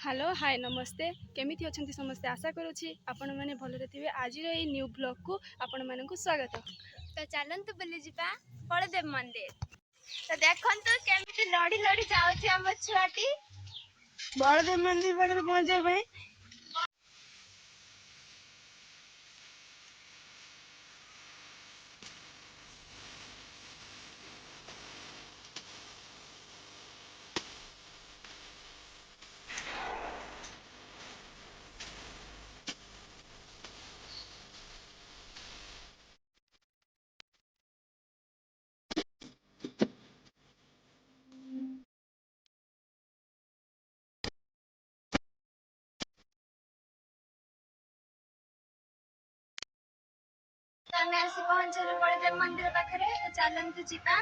Hello hi नमस्ते केमिति अछंती समस्ते आशा करुछि आपण माने भलरे थिबे। आज एई न्यू ब्लॉग को आपण मानकु स्वागत। तो चलतु बुली जिबा बलदेव मंदिर। तो देखंतु केमिति लड़ी लड़ी जाउछि हमर छुआटी बलदेव मंदिर पाखरे पहुंचे भाई। तमे आसी पहुंचले बलदेव मंदिर पाखरे। तो चलंतु जिबा।